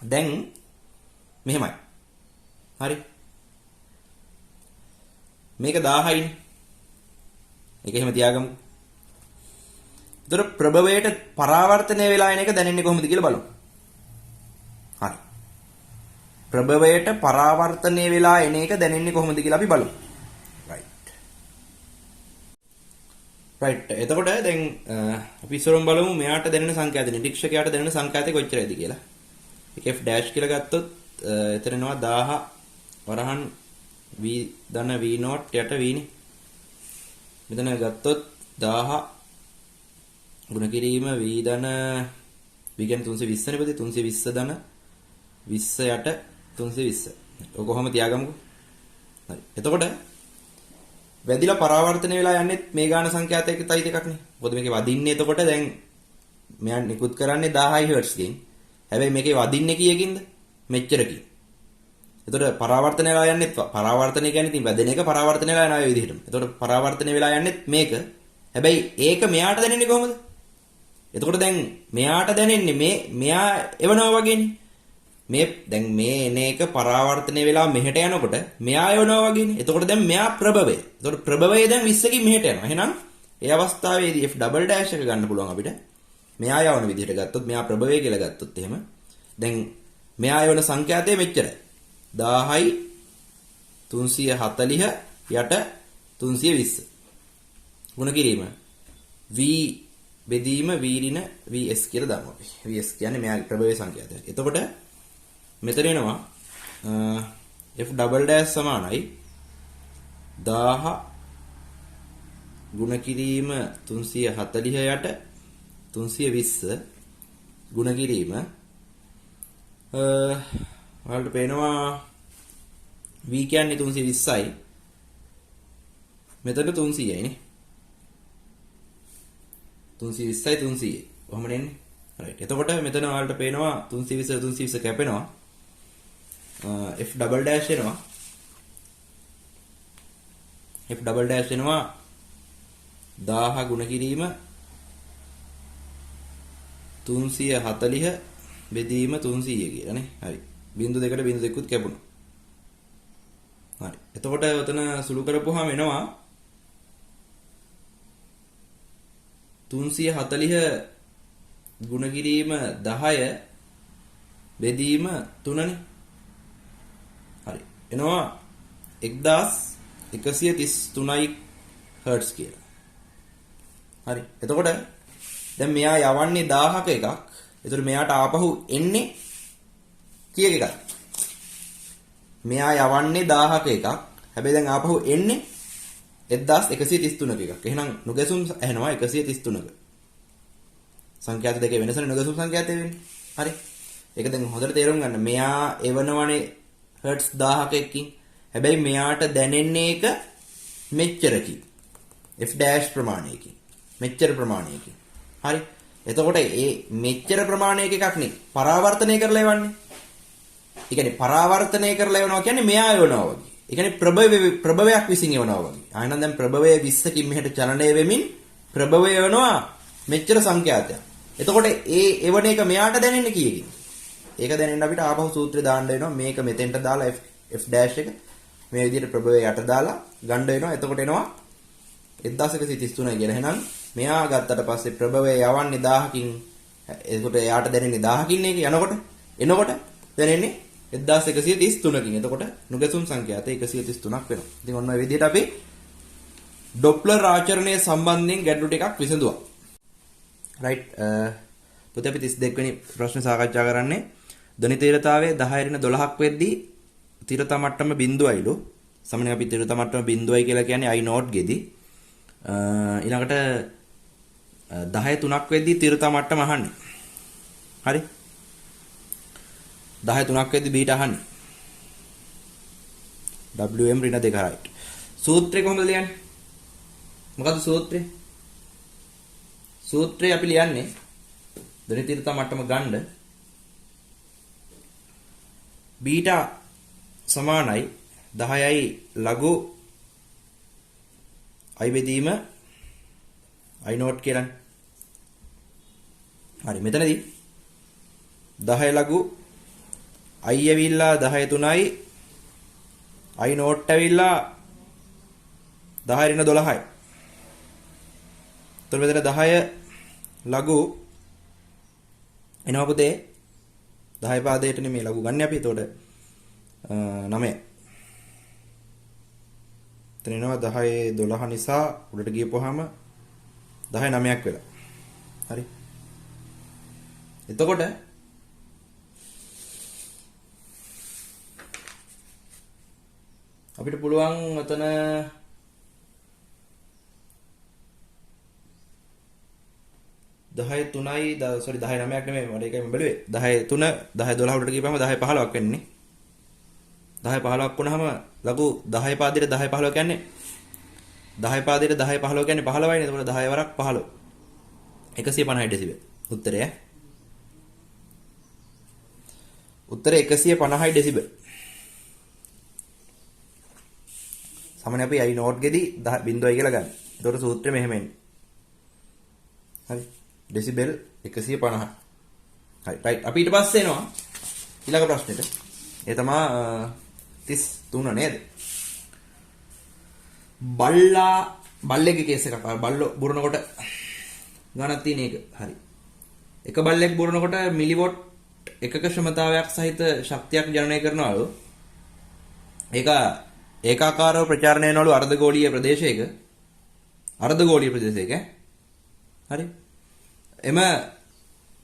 දැන් මෙහෙමයි. හරි. මේක 1000යිනේ. ඒක එහෙම තියාගමු. ඒතර ප්‍රභවයට පරාවර්තනය වෙලා එන එක දැනෙන්නේ කොහොමද කියලා බලමු. හරි. ප්‍රභවයට පරාවර්තනය වෙලා එන එක දැනෙන්නේ කොහොමද කියලා අපි බලමු. රයිට්. එතකොට දැන් අපි ඉස්සරම බලමු මෙයාට දැනෙන සංඛ්‍යාත නිරීක්ෂකයාට දැනෙන සංඛ්‍යාතය කොච්චරයිද කියලා. ඒක f dash කියලා ගත්තොත් එතන එනවා 1000 වරහන් v ධන v not යට v නේ. මෙතන ගත්තොත් 1000 ගුණ කිරීම v ධන v කියන්නේ 320 නේ පොතේ 320 ධන 20 යට 320. ඔක කොහොම තියාගමුකෝ. හරි. එතකොට වැදිලා පරාවර්තනය වෙලා යන්නේ මේ ගාන සංඛ්‍යාතයක තයි දෙකක් නේ. මොකද මේකේ වදින්නේ එතකොට දැන් මෙයා නිකුත් කරන්නේ 1000 හර්ට්ස් ගෙන්. හැබැයි මේකේ වදින්නේ කීයකින්ද? මෙච්චරකින්. එතකොට පරාවර්තනය වෙලා යන්නේ පරාවර්තනය කියන්නේ ඉතින් වැදෙන එක පරාවර්තනය වෙලා යන අය විදිහටම. එතකොට පරාවර්තනය වෙලා යන්නේ මේක. හැබැයි ඒක මෙයාට දැනෙන්නේ කොහොමද? එතකොට දැන් මෙයාට දැනෙන්නේ මෙයා එවනවා වගේනේ. මේ දැන් මේ එන එක පරාවර්තනය වෙලා මෙහෙට යනකොට මෙයා යවනවා වගේනේ. එතකොට දැන් මෙයා ප්‍රභවය. එතකොට ප්‍රභවය දැන් 20කින් මෙහෙට යනවා. එහෙනම් ඒ අවස්ථාවේදී f ඩබල් ඩෑෂ් එක ගන්න පුළුවන් අපිට. මෙයා යවන විදිහට ගත්තොත් මෙයා ප්‍රභවය කියලා ගත්තොත් එහෙම. දැන් මෙයා යවන සංඛ්‍යාතය මෙච්චරයි. 1000යි 340 යට 320. ගුණ කිරීම v බෙදීම v ඍණ vs කියලා දාමු අපි. vs කියන්නේ මෙයාගේ ප්‍රභවය සංඛ්‍යාතය. එතකොට මෙතන එනවා f ඩබල් ඩෑෂ් සමානයි 1000 ගුණ කිරීම 340 යට 320 ගුණ කිරීම ඔයාලට පේනවා v කියන්නේ 320යි මෙතන 300යි නේ 320යි 300යි කොහොමද එන්නේ රයිට් එතකොට මෙතන ඔයාලට පේනවා 320 320 කැපෙනවා f ඩබල් ඩෑෂ් එනවා f ඩබල් ඩෑෂ් එනවා 1000 ගුණ කිරීම 340 බෙදීම 300 කියලා නේ හරි බිංදු දෙකට බිංදු දෙකකුත් කැපුණා හරි එතකොට ඔතන සුළු කරපුවාම එනවා 340 ගුණ කිරීම 10 බෙදීම 3නේ හරි එනවා 1133යි හර්ට්ස් කියලා හරි එතකොට දැන් මෙයා යවන්නේ 1000ක එකක් එතකොට මෙයාට ආපහු එන්නේ කීයක එකක්ද මෙයා යවන්නේ 1000ක එකක් හැබැයි දැන් ආපහු එන්නේ 1133ක එකක් එහෙනම් නුගැසුම් ඇහෙනවා 133ක සංඛ්‍යාත දෙකේ වෙනසනේ නුගැසුම් සංඛ්‍යාතය වෙන්නේ හරි ඒක දැන් හොඳට තේරුම් ගන්න මෙයා එවනවනේ හර්ට්ස් 1000ක එකකින් හැබැයි මෙයාට දැනෙන්නේ එක මෙච්චරකින් f dash ප්‍රමාණයකින් මෙච්චර ප්‍රමාණයකින් හරි එතකොට ඒ මෙච්චර ප්‍රමාණයක එකක් නේ පරාවර්තනය කරලා එවන්නේ. ඒ කියන්නේ පරාවර්තනය කරලා එවනවා කියන්නේ මෙයා එවනවා වගේ. ඒ කියන්නේ ප්‍රභවයක් විසින් එවනවා වගේ. ආයෙනම් දැන් ප්‍රභවය 20කින් මෙහෙට චලනය වෙමින් ප්‍රභවය එවනවා මෙච්චර සංඛ්‍යාතයක්. එතකොට ඒ එවන එක මෙයාට දැනෙන්නේ කීයකින්? ඒක දැනෙන්න අපිට ආපහු සූත්‍රය දාන්න වෙනවා. මේක මෙතෙන්ට දාලා f dash එක මේ විදිහට ප්‍රභවය යට දාලා ගන්න වෙනවා. එතකොට එනවා 1133 කියලා. එහෙනම් මෙයා ගත්තට පස්සේ ප්‍රභවය යවන්නේ 1000කින් එතකොට එයාට දැනෙන්නේ 1000කින් එක එනකොට දැනෙන්නේ 1133කින්. එතකොට නුගැසුම් සංඛ්‍යාත 133ක් වෙනවා. ඉතින් ඔන්න ඔය විදිහට අපි ඩොප්ලර් ආචරණය සම්බන්ධයෙන් ගැටලු ටිකක් විසඳුවා. රයිට් පුතේ අපි 32 වෙනි ප්‍රශ්න සාකච්ඡා කරන්නේ ධ්වනි තීව්‍රතාවයේ 10 ඍණ 12ක් වෙද්දී තීව්‍රතා මට්ටම බිඳුවයිලු. සමහරවිට අපි තීව්‍රතා මට්ටම බිඳුවයි කියලා කියන්නේ I not ගෙදී. ඊළඟට 10 3ක් වෙද්දී තීව්‍රතා මට්ටම අහන්නේ. හරි? 10 3ක් වෙද්දී බීට අහන්නේ. WM ඍණ 2 right. සූත්‍රය කොහොමද ලියන්නේ? මොකද්ද සූත්‍රය? සූත්‍රය අපි ලියන්නේ ධ්වනි තීව්‍රතා මට්ටම ගන්න බීටා සමානයි 10යි ලඝු i බෙදීම i නෝට් කියලා. හරි මෙතනදී 10 ලඝු i ඇවිල්ලා 10 3යි i නෝට් ඇවිල්ලා 10 ඍණ 12යි. එතකොට මෙතන 10 ලඝු එනවා පුතේ 10 පාදයට නෙමෙයි ලඝු ගන්න අපි. එතකොට 9. එතන එනවා 10 12 නිසා උඩට ගියපුවාම 10 9ක් වෙලා. හරි. එතකොට අපිට පුළුවන් අතන 10 3යි sorry 10 9ක් නෙමෙයි මට ඒකයි මම බැලුවේ 10 3 10 12 උඩට ගියපම 10 15ක් වෙන්නේ 10 15ක් වුණාම ලඝු 10 පාදයට 10 15 කියන්නේ 10 පාදයට 10 15 කියන්නේ 15යිනේ. එතකොට 10 වරක් 15 150 ඩෙසිබෙල් උත්තරය. උත්තරය 150 ඩෙසිබෙල්. සමහරවිට අපි i නෝට් ගෙදී 0.1 කියලා ගන්න. ඒතකොට සූත්‍රය මෙහෙම එන්නේ. හරි. ඩෙසිබෙල් 150. හරි. රයිට්. අපි ඊට පස්සේ එනවා ඊළඟ ප්‍රශ්නෙට. ඒ තමයි 33 නේද? බල්ලෙක්ගේ කේස් එකක්. බල්ලෝ බුරනකොට ගණක් තියෙන එක. හරි. එක බල්ලෙක් බුරනකොට මිලිවොට් එකක ක්ෂමතාවයක් සහිත ශක්තියක් ජනනය කරනවලු. ඒක ඒකාකාරව ප්‍රචාරණය වෙනවලු අර්ධගෝලීය ප්‍රදේශයක. අර්ධගෝලීය ප්‍රදේශයක. හරි. එම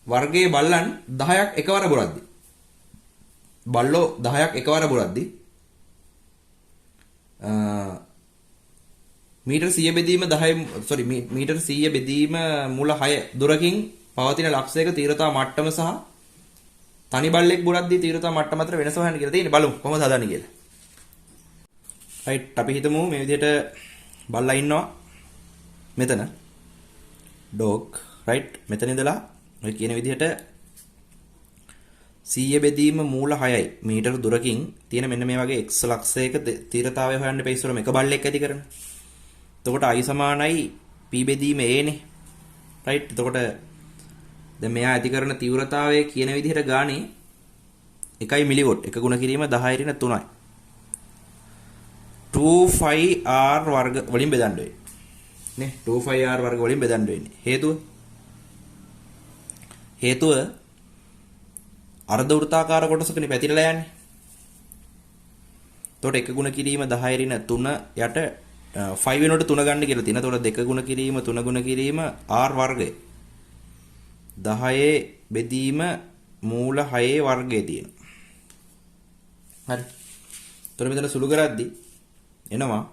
වර්ගයේ බල්ලන් 10ක් එකවර බුරද්දි. බල්ලෝ 10ක් එකවර බුරද්දි මීටර් 100 බෙදීම 10 sorry මීටර් 100 බෙදීම මුල 6 දුරකින් පවතින ලක්ෂයක තීව්‍රතා මට්ටම සහ තනි බල්ලෙක් බුරද්දි තීව්‍රතා මට්ටම අතර වෙනස හොයන්න කියලා තියෙන්නේ. බලමු කොහොමද හදන්නේ කියලා. රයිට් අපි හිතමු මේ විදිහට බල්ලා ඉන්නවා මෙතන dog right මෙතන ඉඳලා ඔය කියන විදිහට 100 බෙදීම මූල 6යි මීටර දුරකින් තියෙන මෙන්න මේ වගේ x ලක්ෂයක තීරතාවය හොයන්න බෑ ඉස්සර මේක බල්ලෙක් ඇති කරන. එතකොට i සමානයි p බෙදීම a නේ. right එතකොට දැන් මෙයා ඇති කරන තීව්‍රතාවය කියන විදිහට ගානේ 1 මිලිවොට් එක ගුණ කිරීම 10 ඍණ 3යි. 25r වර්ග වලින් බෙදන්න වෙයි. නේ 25r වර්ග වලින් බෙදන්න වෙන්නේ. හේතුව අර්ධ වෘත්තාකාර කොටසකනේ පැතිරලා යන්නේ. එතකොට එක ගුණ කිරීම 10 ඍණ 3 යට 5 වෙනකොට 3 ගන්න කියලා තියෙනවා. එතකොට දෙක ගුණ කිරීම 3 ගුණ කිරීම r වර්ගය 10 බෙදීම මූල 6 වර්ගය තියෙනවා. හරි. එතකොට මෙතන සුළු කරද්දී එනවා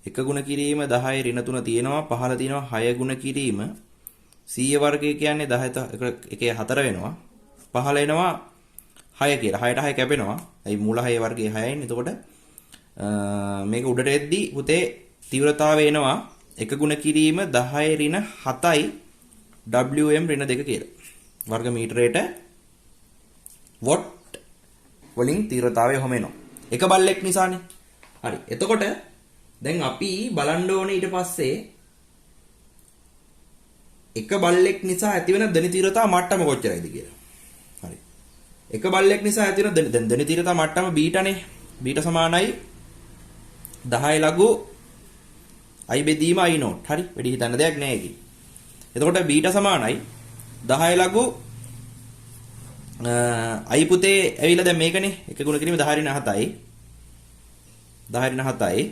එක ගුණ කිරීම 10 ඍණ 3 තියෙනවා. පහළ තියෙනවා 6 ගුණ කිරීම 100 වර්ගය කියන්නේ 10 එකේ 4 වෙනවා. පහළ එනවා 6 කියලා. 6ට 6 කැපෙනවා. ඒ මූල 6 වර්ගයේ 6යින්. එතකොට මේක උඩට එද්දී පුතේ තීව්‍රතාවය එනවා එක ගුණ කිරීම 10 ඍණ 7යි Wm ඍණ 2 කියලා. වර්ග මීටරයට වොට් වලින් තීව්‍රතාවය ඔහම එනවා. එක බල්ලෙක් නිසානේ. හරි. එතකොට දැන් අපි බලන්න ඕනේ ඊට පස්සේ එක බල්ලෙක් නිසා ඇතිවෙන ධන තීව්‍රතාව මට්ටම කොච්චරයිද කියලා. හරි. එක බල්ලෙක් නිසා ඇතිවෙන ධන තීව්‍රතාව මට්ටම බීටානේ. බීට සමානයි 10 ලඝු i බෙදීම i නෝට්. හරි. වැඩි හිතන්න දෙයක් නෑ ඒකේ. එතකොට බීට සමානයි 10 ලඝු i පුතේ ඇවිල්ලා දැන් මේකනේ එක ගුණ කිරීම 10 ඍණ 7යි. 10 ඍණ 7යි.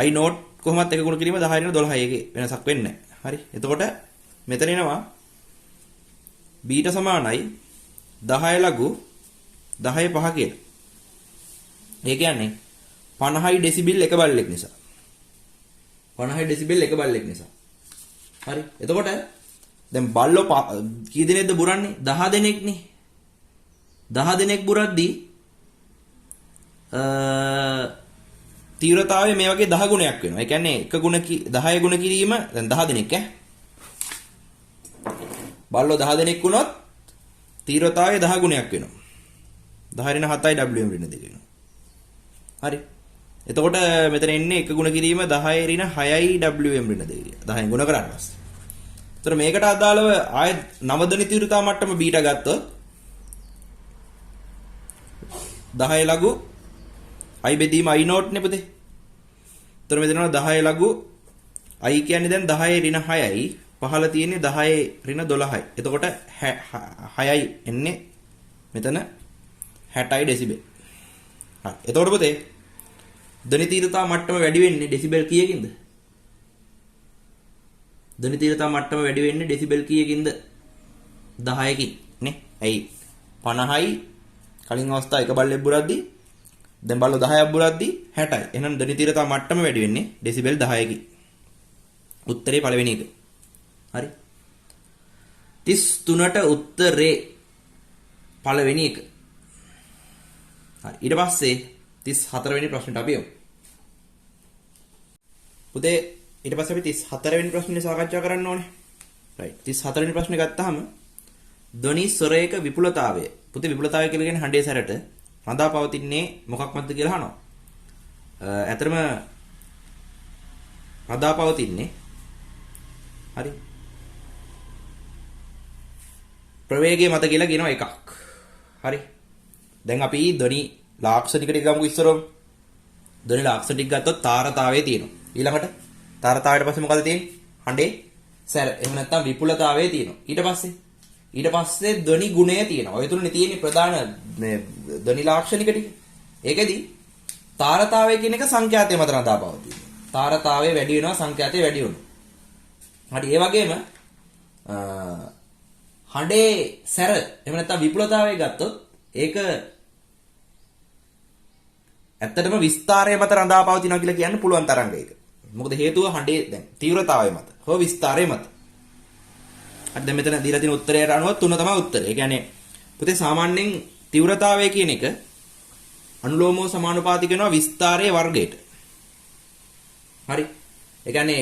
i නෝට් කොහොමත් එක ගුණ කිරීම 10 ඍණ 12යි. ඒකේ වෙනසක් වෙන්නේ නැහැ. හරි. එතකොට මෙතන එනවා බීට සමානයි 10 ලඝු 10 5 කියලා. ඒ කියන්නේ 50 ඩෙසිබල් එක බල්ලෙක් නිසා. 50 ඩෙසිබල් එක බල්ලෙක් නිසා. හරි. එතකොට දැන් බල්ලෝ කී දෙනෙක්ද බුරන්නේ? 10 දෙනෙක්නේ. 10 දෙනෙක් බුරද්දී තීව්‍රතාවය මේ වගේ 10 ගුණයක් වෙනවා. ඒ කියන්නේ එක ගුණ 10 ගුණ කිරීම දැන් 10 දෙනෙක් බල්ලෝ 10 දෙනෙක් වුණොත් තීව්‍රතාවය 10 ගුණයක් වෙනවා. 10 ඍණ 7යි Wm ඍණ 2 වෙනවා. හරි. එතකොට මෙතන එන්නේ එක ගුණ කිරීම 10 ඍණ 6යි WM ඍණ 2. 10 ගුණ කරන්න පස්සේ. එතකොට මේකට අදාළව ආය නවදන තීව්‍රතා මට්ටම බීටා ගත්තොත් 10 ලඝු i බෙදීම i නෝට් නේ පුතේ. එතකොට මෙතන 10 ලඝු i කියන්නේ දැන් 10 ඍණ 6යි පහළ තියෙන්නේ 10 ඍණ 12යි. එතකොට 6යි එන්නේ මෙතන 60යි ඩෙසිබල්. හරි. එතකොට පුතේ ධ්වනි තීව්‍රතා මට්ටම වැඩි වෙන්නේ ඩෙසිබල් කීයකින්ද? ධ්වනි තීව්‍රතා මට්ටම වැඩි වෙන්නේ ඩෙසිබල් කීයකින්ද? 10කින් නේ. ඇයි 50යි කලින් අවස්ථාව එක බල්ලෙක් බුරද්දී දැන් බල්ලෝ 10ක් බුරද්දී 60යි. එහෙනම් ධ්වනි තීව්‍රතා මට්ටම වැඩි වෙන්නේ ඩෙසිබල් 10කින්. උත්තරේ පළවෙනි එක. හරි. 33ට උත්තරේ පළවෙනි එක. හරි. ඊට පස්සේ 34 වෙනි ප්‍රශ්නට අපි යමු. පුතේ ඊට පස්සේ අපි 34 වෙනි ප්‍රශ්නේ සාකච්ඡා කරන්න ඕනේ. රයිට්. 34 වෙනි ප්‍රශ්නේ ගත්තාම ධ්වනි ස්වරයක විපුලතාවය. පුතේ විපුලතාවය කියලා කියන්නේ හඬේ සැරට රඳා පවතින්නේ මොකක් මතද කියලා අහනවා. ඇතරම රඳා පවතින්නේ හරි ප්‍රවේගය මත කියලා කියනවා එකක්. හරි. දැන් අපි ධ්වනි ලාක්ෂණික ටික ගමු ඉස්සරම. ධ්වනි ලාක්ෂණ ටික ගත්තොත් තාරතාවයේ තියෙනවා. ඊළඟට තාරතාවයට පස්සේ මොකද තියෙන්නේ? හඬේ සැර. එහෙම නැත්නම් විපුලතාවයේ තියෙනවා. ඊට පස්සේ ධ්වනි ගුණය තියෙනවා. ඔය තුනනේ තියෙන්නේ ප්‍රධාන මේ ධ්වනි ලාක්ෂණික ටික. ඒකෙදි තාරතාවය කියන එක සංඛ්‍යාතය මත රඳා පවතිනවා. තාරතාවය වැඩි වෙනවා සංඛ්‍යාතය වැඩි වෙනවා. හරි. ඒ වගේම හඬේ සැර එහෙම නැත්නම් විපුලතාවය ගත්තොත් ඒක ඇත්තටම විස්තරය මත රඳා පවතිනවා කියලා කියන්න පුළුවන් තරම් ඒක. මොකද හේතුව හඬේ දැන් තීව්‍රතාවය මත හෝ විස්තරය මත. අද දැන් මෙතන දීලා තියෙන උත්තරයට අනුව 3 තමයි උත්තරය. ඒ කියන්නේ පුතේ සාමාන්‍යයෙන් තීව්‍රතාවය කියන එක අනුලෝමව සමානුපාතික වෙනවා විස්තරයේ වර්ගයට. හරි. ඒ කියන්නේ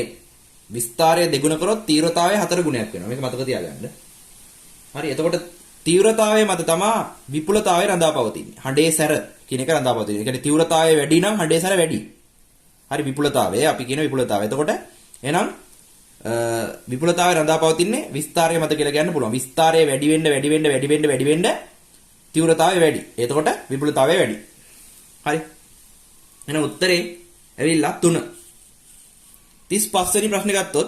විස්තරය දෙගුණ කරොත් තීව්‍රතාවය 4 ගුණයක් වෙනවා. මේක මතක තියාගන්න. හරි. එතකොට තීව්‍රතාවය මත තමයි විපුලතාවය රඳා පවතින්නේ. හඬේ සැර කියන එක රඳා පවතින්නේ. ඒ කියන්නේ තීව්‍රතාවය වැඩි නම් හඬේ සැර වැඩි. හරි. විපුලතාවය අපි කියන විපුලතාවය. එතකොට එහෙනම් විපුලතාවය රඳා පවතින්නේ විස්තරය මත කියලා කියන්න පුළුවන්. විස්තරය වැඩි වෙන්න තීව්‍රතාවය වැඩි. එතකොට විපුලතාවය වැඩි. හරි. එහෙනම් උත්තරේ ඇවිල්ලා 3. 35 වෙනි ප්‍රශ්නේ ගත්තොත්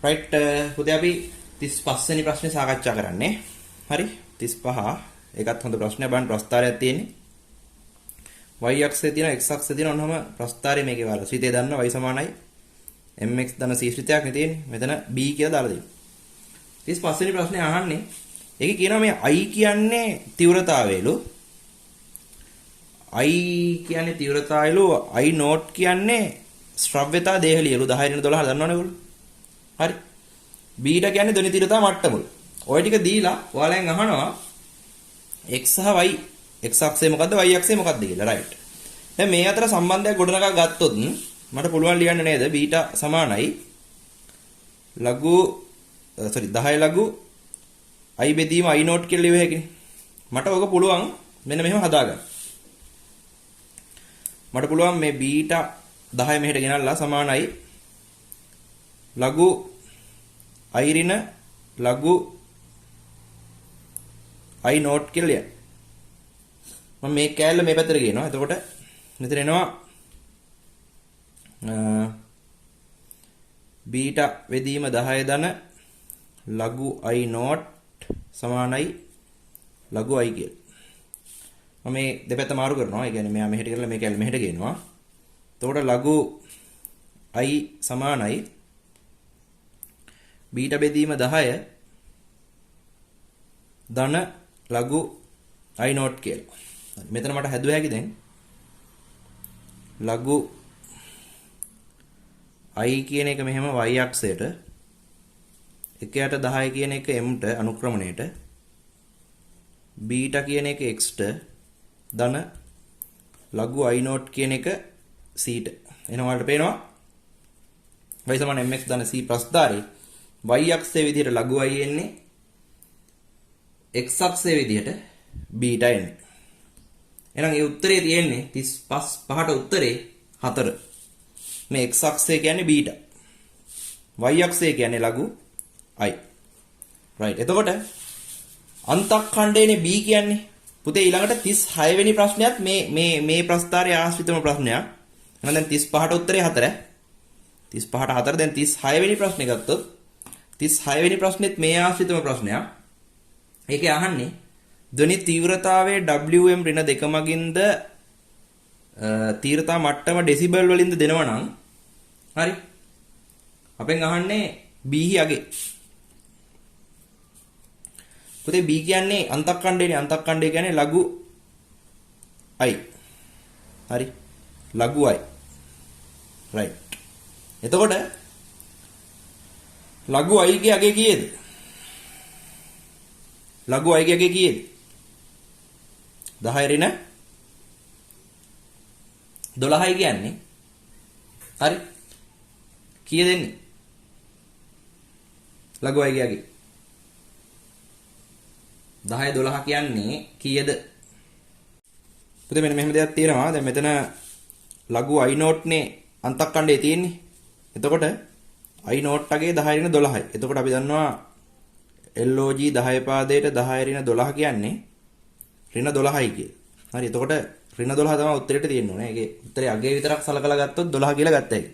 රයිට් පුතේ අපි 35 වෙනි ප්‍රශ්නේ සාකච්ඡා කරන්නේ. හරි. 35 ඒකත් හොඳ ප්‍රශ්නයක්. බලන්න ප්‍රස්තාරයක් තියෙන්නේ. y අක්ෂයේ තියෙන x අක්ෂයේ තියෙන ඔන්නම ප්‍රස්තාරය මේකේ වල. ශ්‍රිතේ දන්න y සමානයි mx ධන c ශ්‍රිතයක් නේ තියෙන්නේ. මෙතන b කියලා දාලා තියෙනවා. 35 වෙනි ප්‍රශ්නේ අහන්නේ. ඒකේ කියනවා මේ i කියන්නේ තීව්‍රතාවයලු. i කියන්නේ තීව්‍රතාවයලු. i නෝට් කියන්නේ ශ්‍රව්‍යතා දේහලියලු 10 ඍණ 12 දන්නවනේ ඔයගොල්ලෝ. හරි. බීටා කියන්නේ ධ්වනි තීව්‍රතා මට්ටමලු. ඔය ටික දීලා ඔයාලෙන් අහනවා x සහ y x අක්ෂය මොකද්ද y අක්ෂය මොකද්ද කියලා. රයිට්. දැන් මේ අතර සම්බන්ධයක් ගොඩනගා ගත්තොත් මට පුළුවන් ලියන්න නේද බීටා සමානයි ලඝු 10 ලඝු i බෙදීම i නෝට් කියලා ලියුව හැකිනේ. මට ඔක පුළුවන් මෙන්න මෙහෙම හදාගන්න. මට පුළුවන් මේ බීටා 10 මෙහෙට ගෙනල්ලා සමානයි ලඝු i ඍණ ලඝු i නෝට් කියලා ලියන්න. මම මේ කෑල්ල මේ පැත්තට ගේනවා. එතකොට මෙතන එනවා බීටා වෙදීම 10 ධන ලඝු i නෝට් සමානයි ලඝු i කියලා. මම මේ දෙපැත්ත මාරු කරනවා. ඒ කියන්නේ මෙයා මෙහෙට කරලා මේ කෑල්ල මෙහෙට ගේනවා. එතකොට ලඝු i සමානයි බීටා බෙදීම 10 ධන ලඝු i නෝට් කියලා. මෙතන මට හැදුව හැකි දැන් ලඝු i කියන එක මෙහෙම y අක්ෂයට 1ට 10 කියන එක m ට අනුක්‍රමණයට බීටා කියන එක x ට ධන ලඝු i නෝට් කියන එක c ට. එහෙනම් ඔයාලට පේනවා y සමාන mx ධන c ප්‍රස්ථාරේ y අක්ෂයේ විදිහට ලඝු i එන්නේ x අක්ෂයේ විදිහට බීටා එන්නේ. එහෙනම් ඒ උත්තරේ තියෙන්නේ 35ට උත්තරේ 4. මේ x අක්ෂය කියන්නේ බීටා. y අක්ෂය කියන්නේ ලඝු i. right. එතකොට අන්තක්ඛණ්ඩයනේ b කියන්නේ. පුතේ ඊළඟට 36 වෙනි ප්‍රශ්නයත් මේ ප්‍රස්තාරයේ ආශ්‍රිතම ප්‍රශ්නයක්. එහෙනම් දැන් 35ට උත්තරේ 4. 35ට 4 දැන් 36 වෙනි ප්‍රශ්නේ ගත්තොත් 36 වෙනි ප්‍රශ්නෙත් මේ ආශ්‍රිතම ප්‍රශ්නයක්. ඒකේ අහන්නේ ධ්වනි තීව්‍රතාවයේ Wm ඍණ 2 මගින්ද තීව්‍රතා මට්ටම ඩෙසිබල් වලින්ද දෙනවා නම් හරි. අපෙන් අහන්නේ b යගේ. පුතේ b කියන්නේ අන්තක්ඛණ්ඩයනේ. අන්තක්ඛණ්ඩය කියන්නේ ලඝු i. හරි. ලඝු i. right. එතකොට ලඝු i ගේ අගේ කීයද? ලඝු i ගේ අගේ කීයද? 10 ඍණ 12යි කියන්නේ. හරි. කීයද එන්නේ? ලඝු i ගේ අගේ 10 12 කියන්නේ කීයද? පුතේ මෙන්න මෙහෙම දෙයක් තියෙනවා. දැන් මෙතන ලඝු i නෝට් නේ අන්තක්ඛණ්ඩයේ තියෙන්නේ. එතකොට i නෝට් අගේ 10 ඍණ 12යි. එතකොට අපි දන්නවා LOG 10 පාදයට 10 ඍණ 12 කියන්නේ ඍණ 12යි කියලා. හරි. එතකොට ඍණ 12 තමයි උත්තරේට තියෙන්න ඕනේ. ඒකේ උත්තරේ අගේ විතරක් සලකලා ගත්තොත් 12 කියලා ගත්තා ඒක.